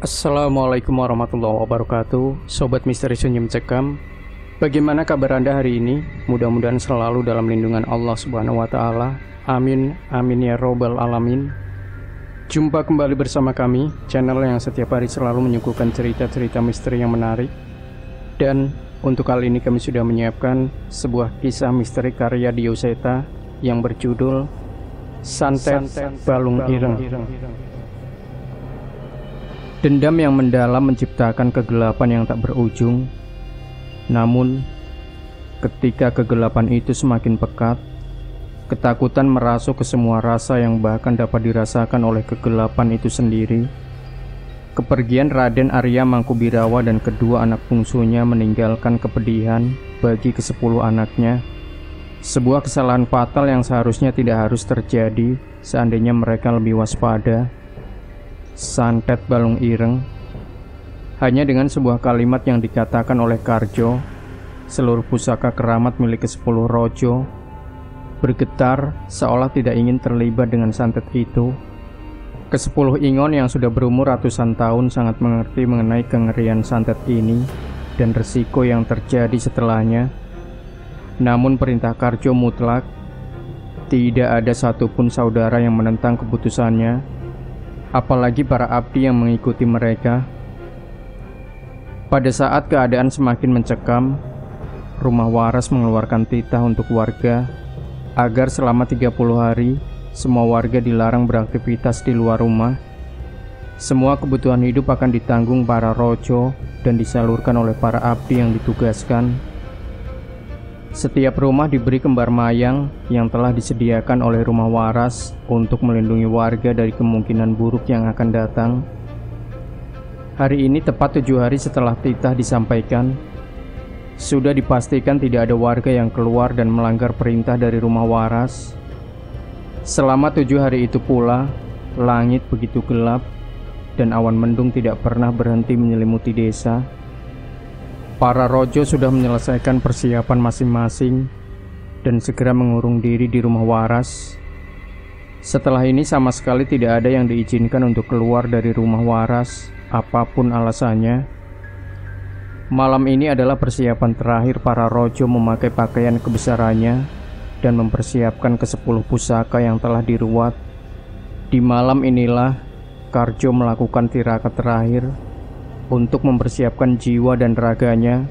Assalamualaikum warahmatullahi wabarakatuh, Sobat Misteri Sunyi Mencekam. Bagaimana kabar Anda hari ini? Mudah-mudahan selalu dalam lindungan Allah Subhanahu wa Ta'ala. Amin, amin ya Robbal Alamin. Jumpa kembali bersama kami, channel yang setiap hari selalu menyuguhkan cerita-cerita misteri yang menarik. Dan untuk kali ini kami sudah menyiapkan sebuah kisah misteri karya Dio Seta yang berjudul Santet Balung Ireng. Dendam yang mendalam menciptakan kegelapan yang tak berujung. Namun, ketika kegelapan itu semakin pekat, ketakutan merasuk ke semua rasa yang bahkan dapat dirasakan oleh kegelapan itu sendiri. Kepergian Raden Arya Mangkubirawa dan kedua anak bungsunya meninggalkan kepedihan bagi ke-10 anaknya. Sebuah kesalahan fatal yang seharusnya tidak harus terjadi seandainya mereka lebih waspada. Santet Balung Ireng. Hanya dengan sebuah kalimat yang dikatakan oleh Karjo, seluruh pusaka keramat milik ke-10 Rojo bergetar seolah tidak ingin terlibat dengan santet itu. Ke-10 Ingon yang sudah berumur ratusan tahun sangat mengerti mengenai kengerian santet ini dan resiko yang terjadi setelahnya. Namun perintah Karjo mutlak. Tidak ada satupun saudara yang menentang keputusannya, apalagi para abdi yang mengikuti mereka. Pada saat keadaan semakin mencekam, rumah waras mengeluarkan titah untuk warga agar selama 30 hari semua warga dilarang beraktivitas di luar rumah. Semua kebutuhan hidup akan ditanggung para rojo dan disalurkan oleh para abdi yang ditugaskan. Setiap rumah diberi kembar mayang yang telah disediakan oleh rumah waras untuk melindungi warga dari kemungkinan buruk yang akan datang. Hari ini tepat 7 hari setelah titah disampaikan, sudah dipastikan tidak ada warga yang keluar dan melanggar perintah dari rumah waras. Selama 7 hari itu pula, langit begitu gelap dan awan mendung tidak pernah berhenti menyelimuti desa. Para rojo sudah menyelesaikan persiapan masing-masing dan segera mengurung diri di rumah waras. Setelah ini sama sekali tidak ada yang diizinkan untuk keluar dari rumah waras, apapun alasannya. Malam ini adalah persiapan terakhir para rojo memakai pakaian kebesarannya dan mempersiapkan ke-10 pusaka yang telah diruat. Di malam inilah Karjo melakukan tirakat terakhir untuk mempersiapkan jiwa dan raganya,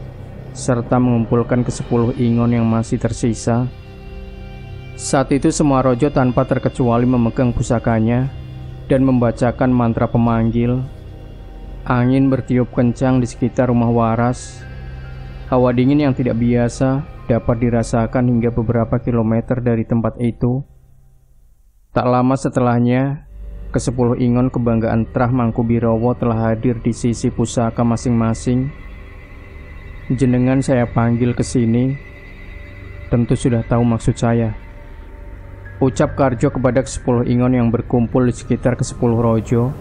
serta mengumpulkan ke-10 Ingon yang masih tersisa. Saat itu semua rojo tanpa terkecuali memegang pusakanya dan membacakan mantra pemanggil. Angin bertiup kencang di sekitar rumah waras. Hawa dingin yang tidak biasa dapat dirasakan hingga beberapa kilometer dari tempat itu. Tak lama setelahnya, ke-10 Ingon kebanggaan Trah Mangkubirawa telah hadir di sisi pusaka masing-masing. Jenengan saya panggil ke sini, tentu sudah tahu maksud saya, ucap Karjo kepada ke-10 Ingon yang berkumpul di sekitar ke-10 rojo.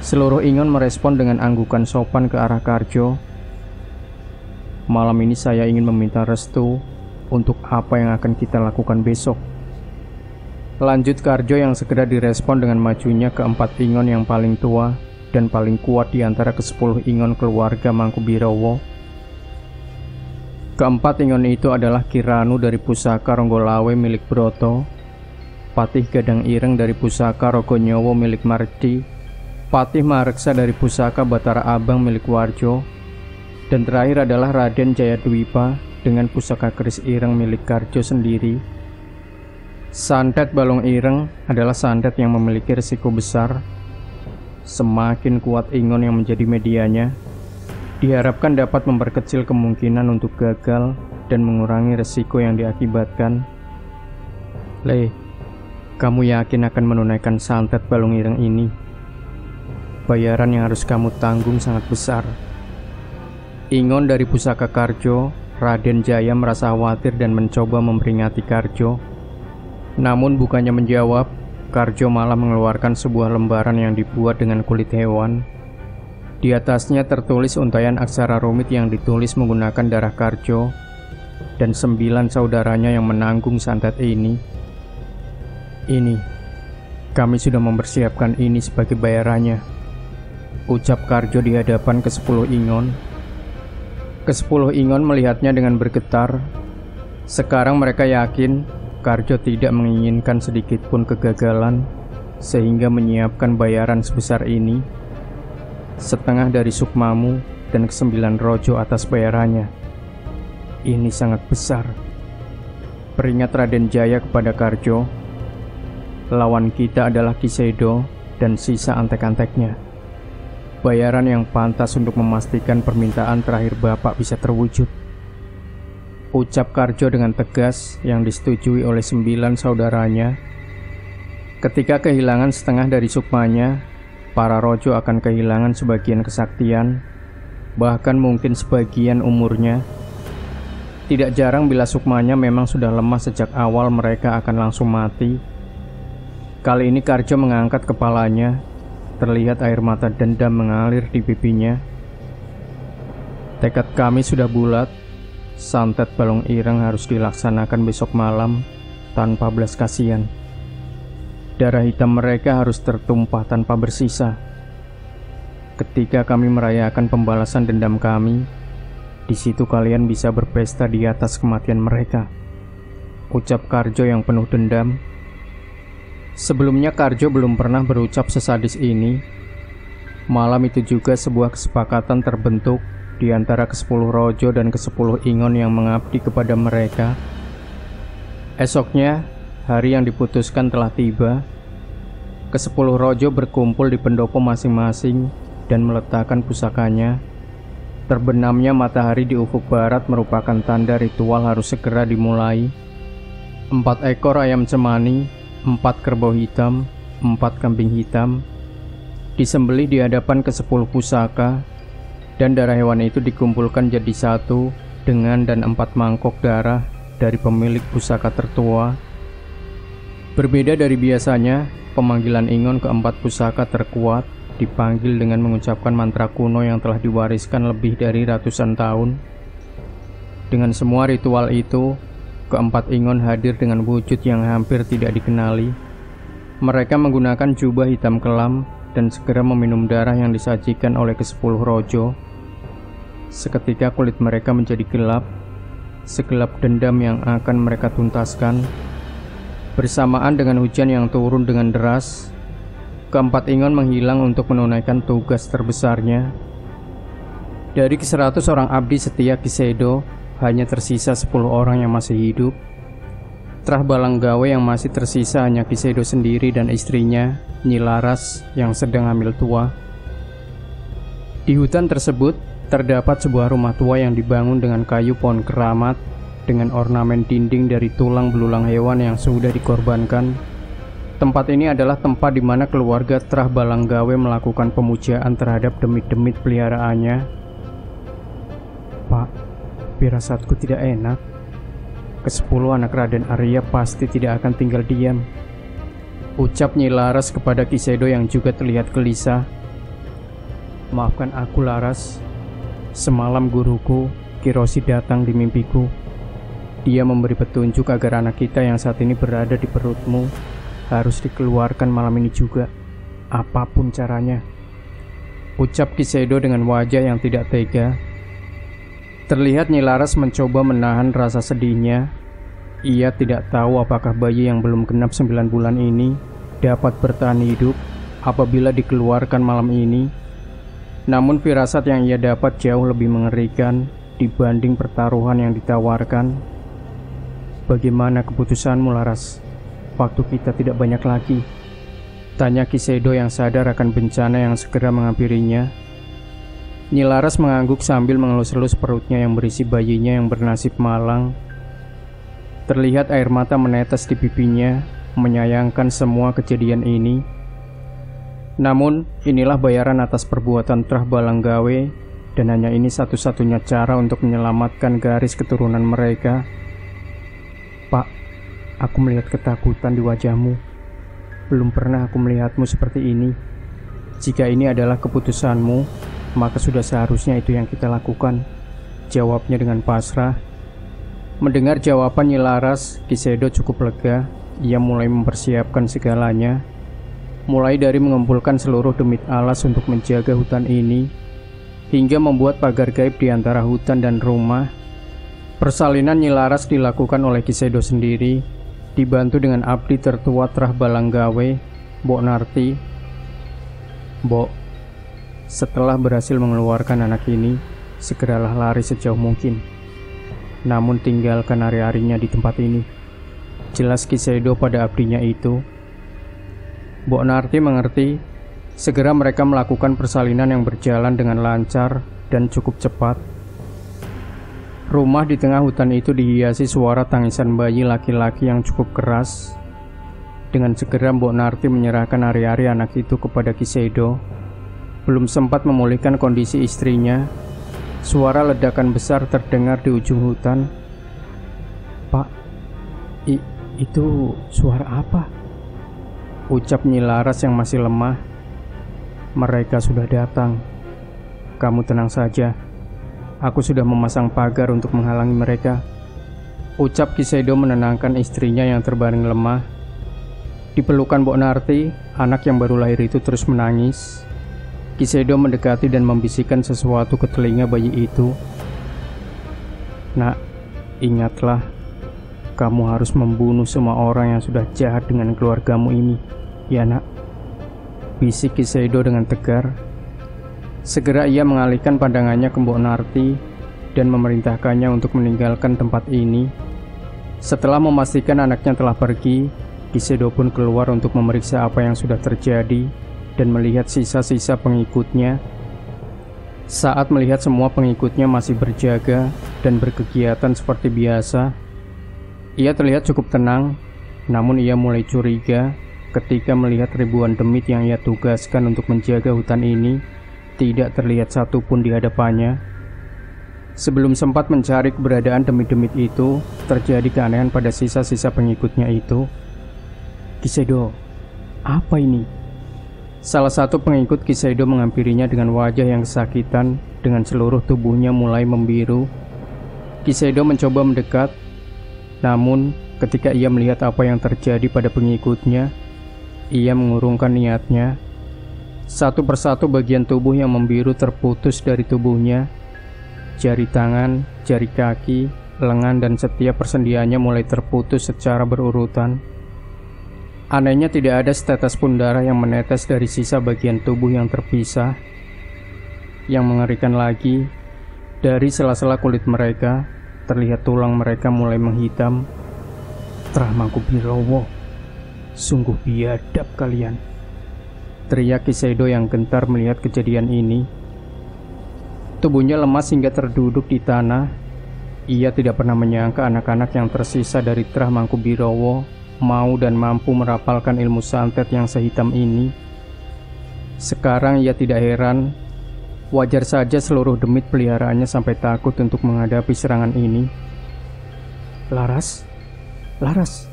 Seluruh Ingon merespon dengan anggukan sopan ke arah Karjo. Malam ini saya ingin meminta restu untuk apa yang akan kita lakukan besok, lanjut Karjo yang segera direspon dengan majunya ke-4 Ingon yang paling tua dan paling kuat di antara ke-10 Ingon keluarga Mangkubirawa. Ke-4 Ingon itu adalah Kiranu dari pusaka Ronggolawe milik Broto, Patih Gadang Ireng dari pusaka Rogonyowo milik Mardi, Patih Mareksa dari pusaka Batara Abang milik Warjo, dan terakhir adalah Raden Jayadwipa dengan pusaka Keris Ireng milik Karjo sendiri. Santet Balung Ireng adalah santet yang memiliki risiko besar. Semakin kuat Ingon yang menjadi medianya, diharapkan dapat memperkecil kemungkinan untuk gagal dan mengurangi risiko yang diakibatkan. Le, kamu yakin akan menunaikan santet Balung Ireng ini? Bayaran yang harus kamu tanggung sangat besar. Ingon dari pusaka Karjo, Raden Jaya merasa khawatir dan mencoba memperingati Karjo. Namun bukannya menjawab, Karjo malah mengeluarkan sebuah lembaran yang dibuat dengan kulit hewan. Di atasnya tertulis untaian aksara rumit yang ditulis menggunakan darah Karjo dan 9 saudaranya yang menanggung santet ini. Ini, kami sudah mempersiapkan ini sebagai bayarannya. ucap Karjo di hadapan ke-10 Ingon. Ke-10 Ingon melihatnya dengan bergetar. Sekarang mereka yakin Karjo tidak menginginkan sedikit pun kegagalan, sehingga menyiapkan bayaran sebesar ini, setengah dari sukmamu dan ke-9 rojo atas bayarannya. Ini sangat besar. Peringat Raden Jaya kepada Karjo, lawan kita adalah Kisedo dan sisa antek-anteknya. Bayaran yang pantas untuk memastikan permintaan terakhir Bapak bisa terwujud, ucap Karjo dengan tegas yang disetujui oleh 9 saudaranya. Ketika kehilangan setengah dari sukmanya, para rojo akan kehilangan sebagian kesaktian, bahkan mungkin sebagian umurnya. Tidak jarang bila sukmanya memang sudah lemah sejak awal, mereka akan langsung mati. Kali ini Karjo mengangkat kepalanya. Terlihat air mata dendam mengalir di pipinya. Tekad kami sudah bulat. Santet balong ireng harus dilaksanakan besok malam tanpa belas kasihan. Darah hitam mereka harus tertumpah tanpa bersisa. Ketika kami merayakan pembalasan dendam kami, di situ kalian bisa berpesta di atas kematian mereka, ucap Karjo yang penuh dendam. Sebelumnya Karjo belum pernah berucap sesadis ini. Malam itu juga sebuah kesepakatan terbentuk di antara ke-10 rojo dan ke-10 Ingon yang mengabdi kepada mereka. Esoknya, hari yang diputuskan telah tiba. Ke-10 rojo berkumpul di pendopo masing-masing dan meletakkan pusakanya. Terbenamnya matahari di ufuk barat merupakan tanda ritual harus segera dimulai. 4 ekor ayam cemani, 4 kerbau hitam, 4 kambing hitam disembelih di hadapan ke-10 pusaka, dan darah hewan itu dikumpulkan jadi satu dengan dan 4 mangkok darah dari pemilik pusaka tertua. Berbeda dari biasanya, pemanggilan Ingon ke-4 pusaka terkuat dipanggil dengan mengucapkan mantra kuno yang telah diwariskan lebih dari ratusan tahun. Dengan semua ritual itu, ke-4 Ingon hadir dengan wujud yang hampir tidak dikenali. Mereka menggunakan jubah hitam kelam dan segera meminum darah yang disajikan oleh ke-10 rojo. Seketika kulit mereka menjadi gelap, segelap dendam yang akan mereka tuntaskan. Bersamaan dengan hujan yang turun dengan deras, ke-4 Ingon menghilang untuk menunaikan tugas terbesarnya. Dari ke-100 orang abdi setia Kisedo, hanya tersisa 10 orang yang masih hidup. Trah Balanggawe yang masih tersisa hanya Kisedo sendiri dan istrinya, Nyi Laras, yang sedang hamil tua. Di hutan tersebut, terdapat sebuah rumah tua yang dibangun dengan kayu pohon keramat, dengan ornamen dinding dari tulang belulang hewan yang sudah dikorbankan. Tempat ini adalah tempat di mana keluarga Trah Balanggawe melakukan pemujaan terhadap demit-demit peliharaannya. Pak, firasatku tidak enak. Ke-10 anak Raden Arya pasti tidak akan tinggal diam, ucap Nyi Laras kepada Kisedo yang juga terlihat gelisah. Maafkan aku, Laras. Semalam guruku, Kiroshi, datang di mimpiku. Dia memberi petunjuk agar anak kita yang saat ini berada di perutmu harus dikeluarkan malam ini juga, apapun caranya, ucap Kisedo dengan wajah yang tidak tega. Terlihat Nyi Laras mencoba menahan rasa sedihnya. Ia tidak tahu apakah bayi yang belum genap 9 bulan ini dapat bertahan hidup apabila dikeluarkan malam ini. Namun firasat yang ia dapat jauh lebih mengerikan dibanding pertaruhan yang ditawarkan. Bagaimana keputusanmu, Laras? Waktu kita tidak banyak lagi, tanya Kisedo yang sadar akan bencana yang segera menghampirinya. Nyi Laras mengangguk sambil mengelus-elus perutnya yang berisi bayinya yang bernasib malang. Terlihat air mata menetes di pipinya, menyayangkan semua kejadian ini. Namun, inilah bayaran atas perbuatan Trah Balanggawe, dan hanya ini satu-satunya cara untuk menyelamatkan garis keturunan mereka. Pak, aku melihat ketakutan di wajahmu. Belum pernah aku melihatmu seperti ini. Jika ini adalah keputusanmu, maka sudah seharusnya itu yang kita lakukan, jawabnya dengan pasrah. Mendengar jawaban Nyi Laras, Kisedo cukup lega. Ia mulai mempersiapkan segalanya. mulai dari mengumpulkan seluruh demit alas untuk menjaga hutan ini, hingga membuat pagar gaib di antara hutan dan rumah. Persalinan Nyi Laras dilakukan oleh Ki Sedo sendiri, dibantu dengan abdi tertua Trah Balanggawe, Mbok Narti. Mbok, setelah berhasil mengeluarkan anak ini, segeralah lari sejauh mungkin. Namun tinggalkan hari-harinya di tempat ini, jelas Ki Sedo pada abdinya itu. Mbok Narti mengerti. Segera mereka melakukan persalinan yang berjalan dengan lancar dan cukup cepat. Rumah di tengah hutan itu dihiasi suara tangisan bayi laki-laki yang cukup keras. Dengan segera Mbok Narti menyerahkan hari-hari anak itu kepada Ki Sedo. Belum sempat memulihkan kondisi istrinya, suara ledakan besar terdengar di ujung hutan. "Pak, itu suara apa?" ucap Nyi Laras yang masih lemah. "Mereka sudah datang. Kamu tenang saja. Aku sudah memasang pagar untuk menghalangi mereka," ucap Ki Sedo menenangkan istrinya yang terbaring lemah. Di pelukan Mbok Narti, anak yang baru lahir itu terus menangis. Ki Sedo mendekati dan membisikkan sesuatu ke telinga bayi itu. "Nak, ingatlah, kamu harus membunuh semua orang yang sudah jahat dengan keluargamu ini, ya nak?" bisik Ki Sedo dengan tegar. Segera ia mengalihkan pandangannya ke Mbok Narti dan memerintahkannya untuk meninggalkan tempat ini. Setelah memastikan anaknya telah pergi, Ki Sedo pun keluar untuk memeriksa apa yang sudah terjadi dan melihat sisa-sisa pengikutnya. Saat melihat semua pengikutnya masih berjaga dan berkegiatan seperti biasa, ia terlihat cukup tenang. Namun ia mulai curiga ketika melihat ribuan demit yang ia tugaskan untuk menjaga hutan ini tidak terlihat satupun di hadapannya. Sebelum sempat mencari keberadaan demit-demit itu, terjadi keanehan pada sisa-sisa pengikutnya itu. "Ki Sedo, apa ini?" Salah satu pengikut Ki Sedo menghampirinya dengan wajah yang kesakitan, dengan seluruh tubuhnya mulai membiru. Ki Sedo mencoba mendekat, namun ketika ia melihat apa yang terjadi pada pengikutnya, ia mengurungkan niatnya. Satu persatu bagian tubuh yang membiru terputus dari tubuhnya. Jari tangan, jari kaki, lengan dan setiap persendiannya mulai terputus secara berurutan. Anehnya tidak ada setetes pun darah yang menetes dari sisa bagian tubuh yang terpisah. Yang mengerikan lagi, dari sela-sela kulit mereka terlihat tulang mereka mulai menghitam. "Trah Mangkubirowo, sungguh biadab kalian," teriak Ki Sedo yang gentar melihat kejadian ini. Tubuhnya lemas hingga terduduk di tanah. Ia tidak pernah menyangka anak-anak yang tersisa dari Trah Mangkubirowo mau dan mampu merapalkan ilmu santet yang sehitam ini. Sekarang ia tidak heran. Wajar saja seluruh demit peliharaannya sampai takut untuk menghadapi serangan ini. "Laras, Laras."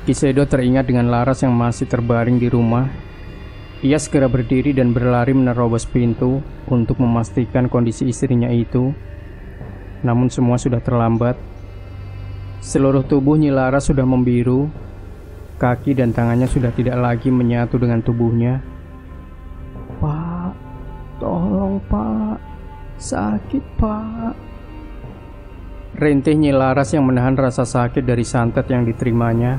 Ki Sedo teringat dengan Laras yang masih terbaring di rumah. Ia segera berdiri dan berlari menerobos pintu untuk memastikan kondisi istrinya itu. Namun semua sudah terlambat. Seluruh tubuh Nyi Laras sudah membiru. Kaki dan tangannya sudah tidak lagi menyatu dengan tubuhnya. "Pak, tolong Pak, sakit Pak." Rintih Nyi Laras yang menahan rasa sakit dari santet yang diterimanya.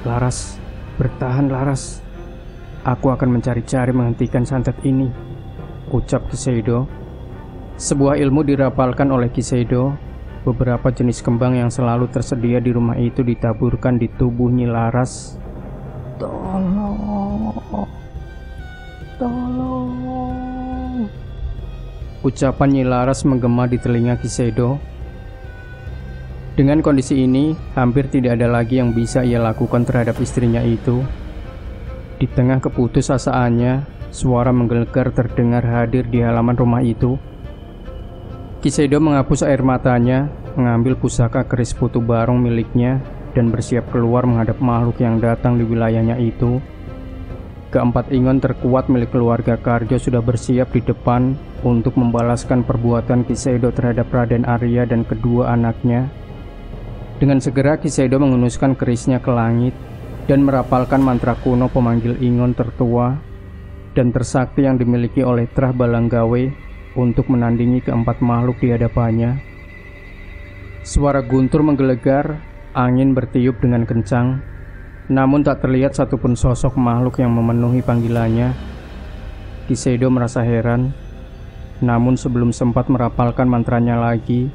"Laras, bertahan Laras. Aku akan mencari-cari menghentikan santet ini," ucap Ki Sedo. Sebuah ilmu dirapalkan oleh Ki Sedo. Beberapa jenis kembang yang selalu tersedia di rumah itu ditaburkan di tubuh Nyi Laras. "Tolong, tolong," ucapan Nyi Laras menggema di telinga Ki Sedo. Dengan kondisi ini, hampir tidak ada lagi yang bisa ia lakukan terhadap istrinya itu. Di tengah keputusasaannya, suara menggelegar terdengar hadir di halaman rumah itu. Ki Sedo menghapus air matanya, mengambil pusaka keris putu barong miliknya, dan bersiap keluar menghadap makhluk yang datang di wilayahnya itu. Keempat ingon terkuat milik keluarga Karjo sudah bersiap di depan untuk membalaskan perbuatan Ki Sedo terhadap Raden Arya dan kedua anaknya. Dengan segera Ki Sedo menghunuskan kerisnya ke langit. dan merapalkan mantra kuno pemanggil Ingon tertua dan tersakti yang dimiliki oleh Trah Balanggawe untuk menandingi keempat makhluk di hadapannya. Suara guntur menggelegar, angin bertiup dengan kencang, namun tak terlihat satupun sosok makhluk yang memenuhi panggilannya. Kiseido merasa heran, namun sebelum sempat merapalkan mantranya lagi,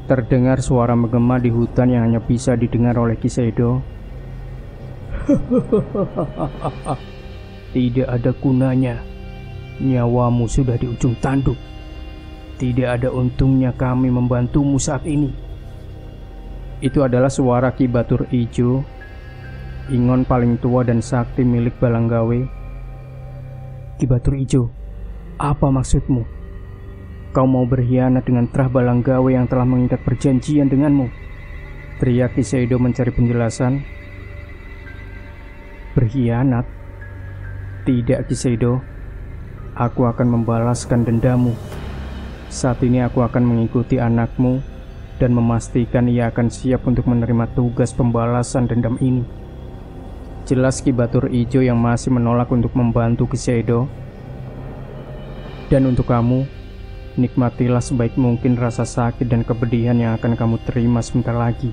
terdengar suara menggema di hutan yang hanya bisa didengar oleh Kiseido. Tidak ada gunanya, nyawamu sudah di ujung tanduk. Tidak ada untungnya kami membantumu saat ini. Itu adalah suara Ki Batur Ijo, Ingon paling tua dan sakti milik Balanggawe. Ki Batur Ijo, apa maksudmu? Kau mau berkhianat dengan Trah Balanggawe yang telah mengikat perjanjian denganmu? Teriak Kiseido mencari penjelasan. Berkhianat? Tidak, Kiseido. Aku akan membalaskan dendamu. Saat ini aku akan mengikuti anakmu dan memastikan ia akan siap untuk menerima tugas pembalasan dendam ini. Jelas Ki Batur Ijo yang masih menolak untuk membantu Kiseido. Dan untuk kamu, nikmatilah sebaik mungkin rasa sakit dan kepedihan yang akan kamu terima sebentar lagi.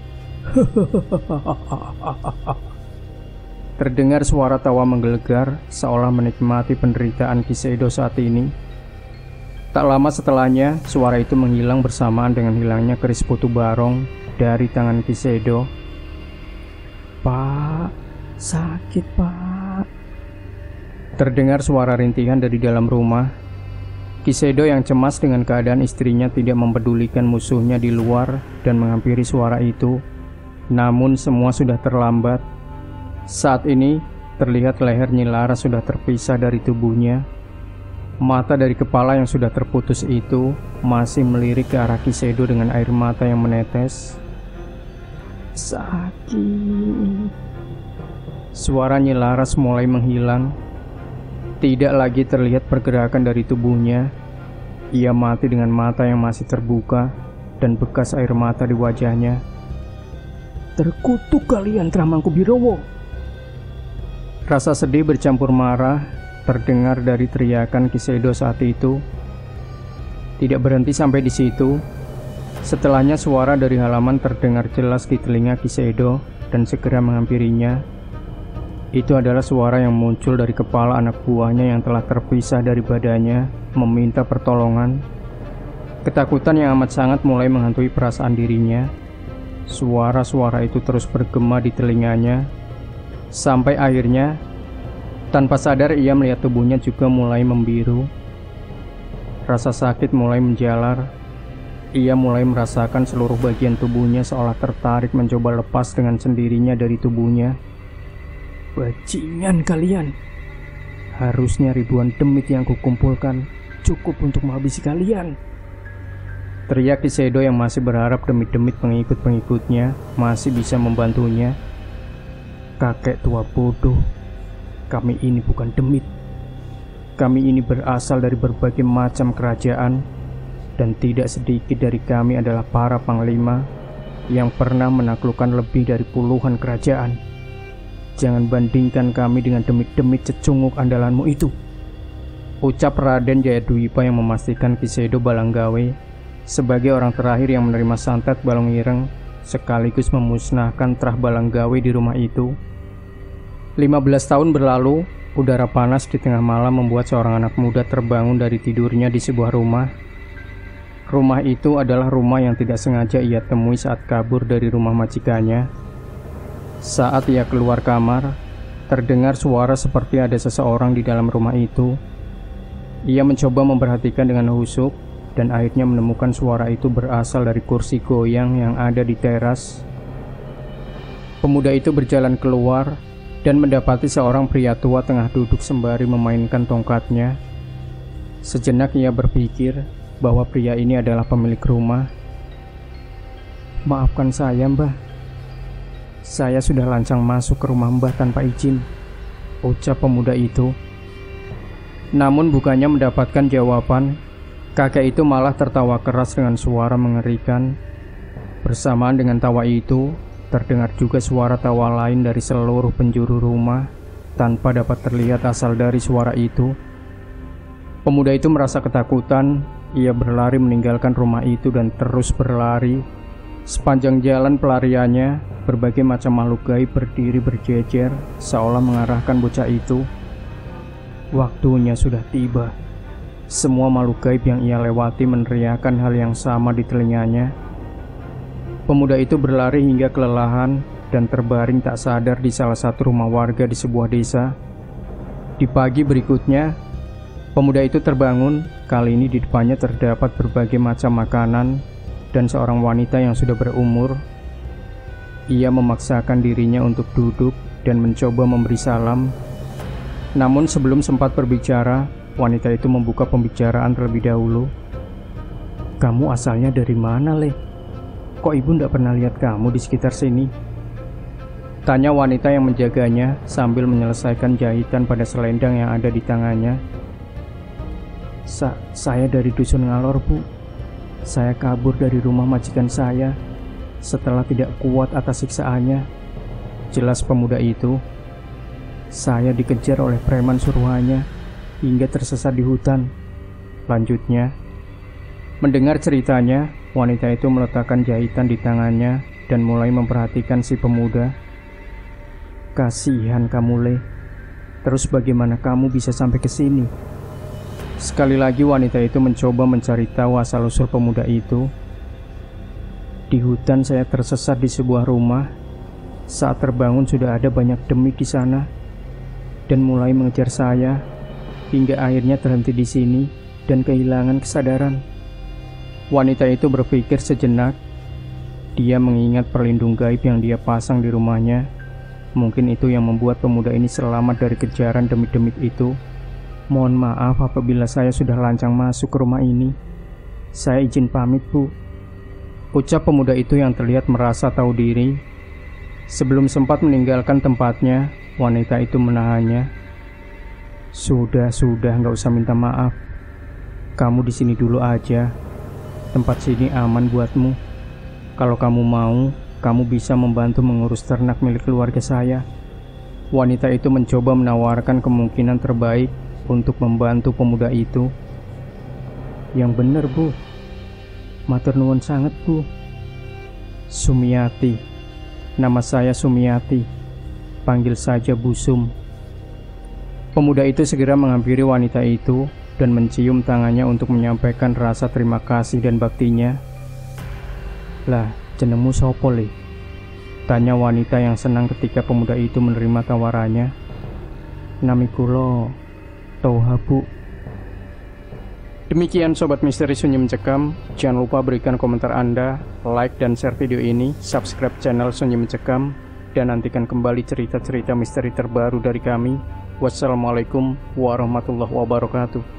Terdengar suara tawa menggelegar seolah menikmati penderitaan Kiseido saat ini. Tak lama setelahnya, suara itu menghilang bersamaan dengan hilangnya keris putu barong dari tangan Kiseido. Pak, sakit pak. Terdengar suara rintihan dari dalam rumah. Kiseido yang cemas dengan keadaan istrinya tidak mempedulikan musuhnya di luar dan menghampiri suara itu. Namun semua sudah terlambat. Saat ini terlihat leher Nyi Laras sudah terpisah dari tubuhnya. Mata dari kepala yang sudah terputus itu masih melirik ke arah Kiseido dengan air mata yang menetes. Sakit. Suara Nyi Laras mulai menghilang. Tidak lagi terlihat pergerakan dari tubuhnya. Ia mati dengan mata yang masih terbuka dan bekas air mata di wajahnya. Terkutuk kalian, Trah Mangkubirowo. Rasa sedih bercampur marah terdengar dari teriakan Kiseido saat itu. Tidak berhenti sampai di situ. Setelahnya suara dari halaman terdengar jelas di telinga Kiseido dan segera menghampirinya. Itu adalah suara yang muncul dari kepala anak buahnya yang telah terpisah dari badannya, meminta pertolongan. Ketakutan yang amat sangat mulai menghantui perasaan dirinya. Suara-suara itu terus bergema di telinganya, sampai akhirnya tanpa sadar ia melihat tubuhnya juga mulai membiru. Rasa sakit mulai menjalar. Ia mulai merasakan seluruh bagian tubuhnya seolah tertarik mencoba lepas dengan sendirinya dari tubuhnya. Bajingan kalian. Harusnya ribuan demit yang kukumpulkan cukup untuk menghabisi kalian. Teriak Kiseido yang masih berharap demit-demit pengikut-pengikutnya masih bisa membantunya. Kakek tua bodoh. Kami ini bukan demit. Kami ini berasal dari berbagai macam kerajaan, dan tidak sedikit dari kami adalah para panglima yang pernah menaklukkan lebih dari puluhan kerajaan. Jangan bandingkan kami dengan demit-demit cecunguk andalanmu itu. Ucap Raden Jayadwipa yang memastikan Kiseido Balanggawe sebagai orang terakhir yang menerima santet balong ireng sekaligus memusnahkan Trah Balanggawe di rumah itu. 15 tahun berlalu, udara panas di tengah malam membuat seorang anak muda terbangun dari tidurnya di sebuah rumah. Rumah itu adalah rumah yang tidak sengaja ia temui saat kabur dari rumah majikannya. Saat ia keluar kamar, terdengar suara seperti ada seseorang di dalam rumah itu. Ia mencoba memperhatikan dengan husuk dan akhirnya menemukan suara itu berasal dari kursi goyang yang ada di teras. Pemuda itu berjalan keluar dan mendapati seorang pria tua tengah duduk sembari memainkan tongkatnya. Sejenak ia berpikir bahwa pria ini adalah pemilik rumah. Maafkan saya, Mbah. Saya sudah lancang masuk ke rumah Mbah tanpa izin, ucap pemuda itu. Namun bukannya mendapatkan jawaban, kakek itu malah tertawa keras dengan suara mengerikan. Bersamaan dengan tawa itu, Terdengar juga suara tawa lain dari seluruh penjuru rumah tanpa dapat terlihat asal dari suara itu. Pemuda itu merasa ketakutan. Ia berlari meninggalkan rumah itu dan terus berlari. Sepanjang jalan pelariannya, berbagai macam makhluk gaib berdiri berjejer seolah mengarahkan bocah itu. Waktunya sudah tiba. Semua makhluk gaib yang ia lewati meneriakkan hal yang sama di telinganya. Pemuda itu berlari hingga kelelahan dan terbaring tak sadar di salah satu rumah warga di sebuah desa. Di pagi berikutnya, pemuda itu terbangun. Kali ini di depannya terdapat berbagai macam makanan dan seorang wanita yang sudah berumur. Ia memaksakan dirinya untuk duduk dan mencoba memberi salam. Namun sebelum sempat berbicara, wanita itu membuka pembicaraan terlebih dahulu. "Kamu asalnya dari mana, Le? Kok ibu tidak pernah lihat kamu di sekitar sini?" Tanya wanita yang menjaganya sambil menyelesaikan jahitan pada selendang yang ada di tangannya. Saya dari dusun Ngalor, Bu. Saya kabur dari rumah majikan saya setelah tidak kuat atas siksaannya," jelas pemuda itu. "Saya dikejar oleh preman suruhannya hingga tersesat di hutan," lanjutnya. Mendengar ceritanya, wanita itu meletakkan jahitan di tangannya dan mulai memperhatikan si pemuda. "Kasihan kamu, Le. Terus bagaimana kamu bisa sampai ke sini?" Sekali lagi wanita itu mencoba mencari tahu asal-usul pemuda itu. "Di hutan saya tersesat di sebuah rumah. Saat terbangun sudah ada banyak demit di sana dan mulai mengejar saya hingga akhirnya terhenti di sini dan kehilangan kesadaran." Wanita itu berpikir sejenak. Dia mengingat perlindung gaib yang dia pasang di rumahnya. Mungkin itu yang membuat pemuda ini selamat dari kejaran demit-demit itu. "Mohon maaf apabila saya sudah lancang masuk ke rumah ini. Saya izin pamit, Bu," ucap pemuda itu yang terlihat merasa tahu diri. Sebelum sempat meninggalkan tempatnya, wanita itu menahannya. Sudah, nggak usah minta maaf. Kamu di sini dulu aja. Tempat sini aman buatmu. Kalau kamu mau, kamu bisa membantu mengurus ternak milik keluarga saya." Wanita itu mencoba menawarkan kemungkinan terbaik untuk membantu pemuda itu. "Yang benar, Bu. Matur nuwun sangat, Bu." "Sumiati. Nama saya Sumiati. Panggil saja Bu Sum." Pemuda itu segera menghampiri wanita itu dan mencium tangannya untuk menyampaikan rasa terima kasih dan baktinya. "Lah, jenengmu sopo, Le?" tanya wanita yang senang ketika pemuda itu menerima tawarannya. "Nami kulo Toha, Bu." Demikian Sobat Misteri Sunyi Mencekam. Jangan lupa berikan komentar Anda, like dan share video ini, subscribe channel Sunyi Mencekam, dan nantikan kembali cerita-cerita misteri terbaru dari kami. Wassalamualaikum warahmatullahi wabarakatuh.